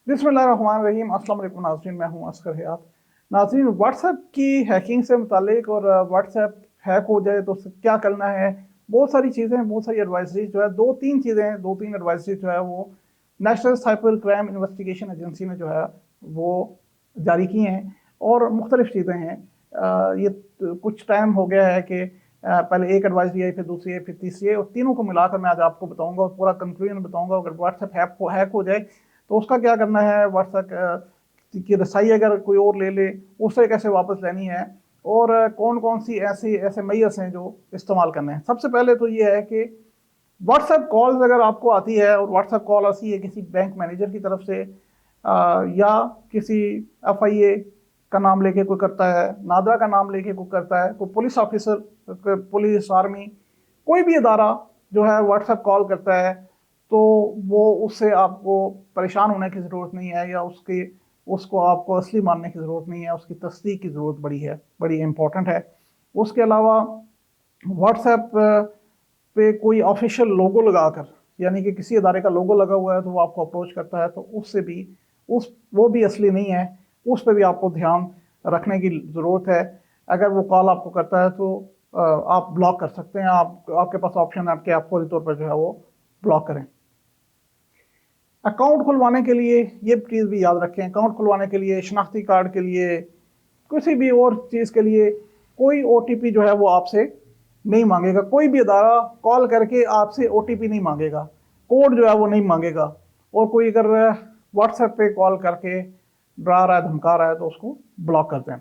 बिस्मिल्लाहिर्रहमानिर्रहीम। अस्सलाम वालेकुम नाज़रीन, मैं हूं अस्कर हयात। नाज़रीन, व्हाट्सएप की हैकिंग से मुतालिक और व्हाट्सएप हैक हो जाए तो उससे क्या करना है, बहुत सारी चीज़ें हैं, बहुत सारी एडवाइजरी जो है, दो तीन एडवाइजरी जो है वो national cyber crime investigation agency ने जो है वो जारी की हैं। और मुख्तलिफ चीज़ें हैं। ये कुछ टाइम हो गया है कि पहले एक एडवाइजरी आई, फिर दूसरी आई, फिर तीसरी आई, और तीनों को मिलाकर मैं आज आपको बताऊंगा और पूरा कंक्लूजन बताऊंगा। अगर व्हाट्सएप हैक हो जाए तो उसका क्या करना है, व्हाट्सएप की रसाई अगर कोई और ले ले उससे कैसे वापस लेनी है, और कौन कौन सी ऐसे ऐसे मैयर्स हैं जो इस्तेमाल करने हैं। सबसे पहले तो ये है कि व्हाट्सएप कॉल्स अगर आपको आती है, और व्हाट्सएप कॉल आती है किसी बैंक मैनेजर की तरफ से, या किसी एफआईए का नाम लेके कोई करता है, नादरा का नाम लेके कोई करता है, कोई पुलिस ऑफिसर, पुलिस, आर्मी, कोई भी इदारा जो है व्हाट्सएप कॉल करता है, तो वो उससे आपको परेशान होने की ज़रूरत नहीं है, या उसको आपको असली मानने की ज़रूरत नहीं है। उसकी तस्दीक की ज़रूरत बड़ी इंपॉर्टेंट है। उसके अलावा व्हाट्सएप पे कोई ऑफिशियल लोगो लगाकर, यानी कि किसी अदारे का लोगो लगा हुआ है तो वो आपको अप्रोच करता है, तो उससे भी उस वो भी असली नहीं है। उस पर भी आपको ध्यान रखने की ज़रूरत है। अगर वो कॉल आपको करता है तो आप ब्लॉक कर सकते हैं। आपके पास ऑप्शन है कि आप फौरी तौर पर जो है वो ब्लॉक करें। अकाउंट खुलवाने के लिए ये चीज़ भी याद रखें, अकाउंट खुलवाने के लिए, शनाख्ती कार्ड के लिए, किसी भी और चीज़ के लिए कोई ओटीपी जो है वो आपसे नहीं मांगेगा। कोई भी अदारा कॉल करके आपसे ओटीपी नहीं मांगेगा, कोड जो है वो नहीं मांगेगा। और कोई अगर व्हाट्सएप पे कॉल करके डरा रहा है, धमका रहा है, तो उसको ब्लॉक करते हैं।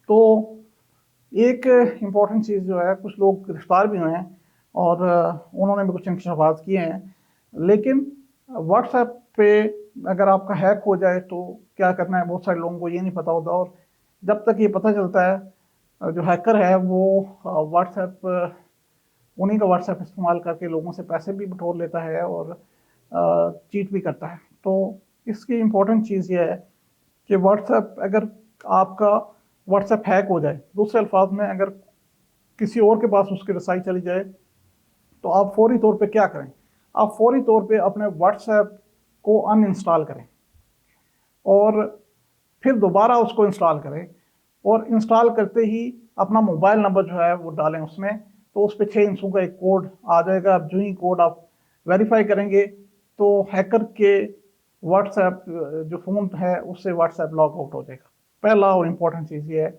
तो एक इम्पॉर्टेंट चीज़ जो है, कुछ लोग गिरफ्तार भी हुए हैं और उन्होंने भी कुछ इंकशाफात किए हैं। लेकिन व्हाट्सएप पे अगर आपका हैक हो जाए तो क्या करना है, बहुत सारे लोगों को ये नहीं पता होता। और जब तक ये पता चलता है, जो हैकर है वो व्हाट्सएप उन्हीं का व्हाट्सएप इस्तेमाल करके लोगों से पैसे भी बटोर लेता है और चीट भी करता है। तो इसकी इम्पोर्टेंट चीज़ ये है कि व्हाट्सएप, अगर आपका व्हाट्सएप हैक हो जाए, दूसरे अल्फाज में अगर किसी और के पास उसकी रसाई चली जाए, तो आप फौरी तौर पे क्या करें, आप फौरी तौर पे अपने व्हाट्सएप को अनइंस्टॉल करें और फिर दोबारा उसको इंस्टॉल करें। और इंस्टॉल करते ही अपना मोबाइल नंबर जो है वो डालें उसमें, तो उस पर 6 अंकों का एक कोड आ जाएगा। अब जो ही कोड आप वेरीफाई करेंगे तो हैकर के व्हाट्सएप जो फ़ोन है उससे व्हाट्सएप लॉग आउट हो जाएगा। पहला और इम्पोर्टेंट चीज़ ये है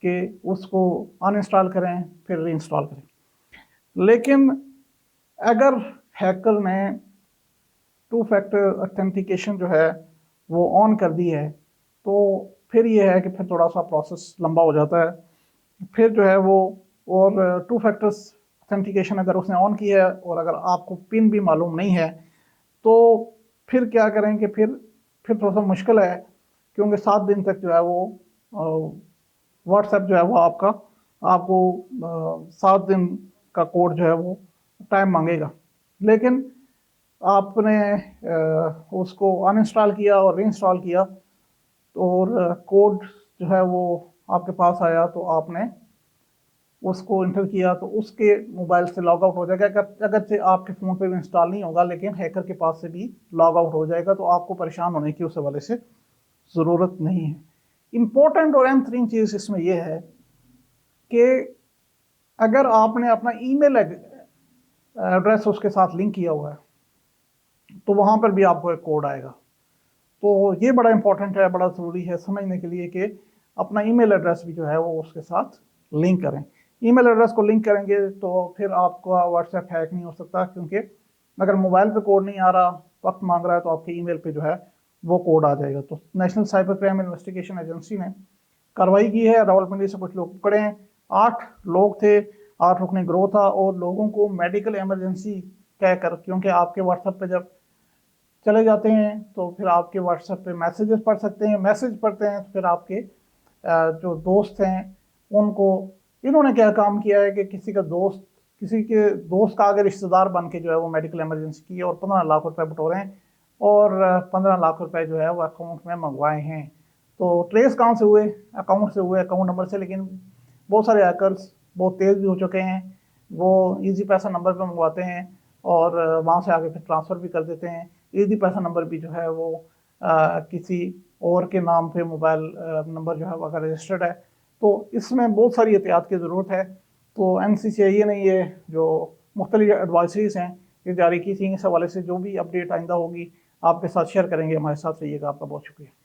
कि उसको अनइंस्टॉल करें फिर रीइंस्टॉल करें। लेकिन अगर हैकर ने टू फैक्टर ऑथेंटिकेशन जो है वो ऑन कर दी है, तो फिर ये है कि फिर थोड़ा सा प्रोसेस लंबा हो जाता है। फिर जो है वो, और टू फैक्टर्स ऑथेंटिकेशन अगर उसने ऑन की है और अगर आपको पिन भी मालूम नहीं है, तो फिर क्या करें कि फिर थोड़ा सा मुश्किल है, क्योंकि 7 दिन तक जो है वो व्हाट्सएप जो है वो आपको 7 दिन का कोड जो है वो टाइम मांगेगा। लेकिन आपने उसको अनइंस्टॉल किया और रीइंस्टॉल किया, और कोड जो है वो आपके पास आया, तो आपने उसको इंटर किया, तो उसके मोबाइल से लॉग आउट हो जाएगा। अगर से आपके फ़ोन पे भी इंस्टॉल नहीं होगा, लेकिन हैकर के पास से भी लॉग आउट हो जाएगा, तो आपको परेशान होने की उस हवाले से ज़रूरत नहीं है। इम्पोर्टेंट और अहम तरीन चीज़ इसमें यह है कि अगर आपने अपना ईमेल एड्रेस उसके साथ लिंक किया हुआ है, तो वहाँ पर भी आपको एक कोड आएगा। तो ये बड़ा इंपॉर्टेंट है, बड़ा ज़रूरी है समझने के लिए कि अपना ईमेल एड्रेस भी जो है वो उसके साथ लिंक करें। ईमेल एड्रेस को लिंक करेंगे तो फिर आपका व्हाट्सएप हैक नहीं हो सकता, क्योंकि अगर मोबाइल पे कोड नहीं आ रहा, वक्त मांग रहा है, तो आपके ईमेल पे जो है वो कोड आ जाएगा। तो national cyber crime investigation agency ने कार्रवाई की है। रावलपिंडी से कुछ लोग पकड़े हैं। 8 लोग थे, 8 रुकने गिरोह था, और लोगों को मेडिकल इमरजेंसी कहकर, क्योंकि आपके व्हाट्सएप पे जब चले जाते हैं तो फिर आपके व्हाट्सएप पे मैसेजेस पढ़ सकते हैं, मैसेज पढ़ते हैं, तो फिर आपके जो दोस्त हैं उनको, इन्होंने क्या काम किया है कि किसी के दोस्त का आगे रिश्तेदार बन के जो है वो मेडिकल इमरजेंसी की और 15 लाख रुपए बटोरे हैं, और 15 लाख रुपए जो है वो अकाउंट में मंगवाए हैं। तो ट्रेस कहाँ से हुए, अकाउंट से हुए, अकाउंट नंबर से। लेकिन बहुत सारे हैकर्स बहुत तेज़ भी हो चुके हैं, वो इजी पैसा नंबर पर मंगवाते हैं और वहाँ से आगे फिर ट्रांसफ़र भी कर देते हैं। ईजी पैसा नंबर भी जो है वो किसी और के नाम पे मोबाइल नंबर जो है वो अगर रजिस्टर्ड है, तो इसमें बहुत सारी एहतियात की ज़रूरत है। तो NCCIA ने ये जो मुख्तलिफ एडवाइजरीज हैं ये जारी की थी, इस हवाले से जो भी अपडेट आइंदा होगी आपके साथ शेयर करेंगे। हमारे साथ रहिएगा। आपका बहुत शुक्रिया।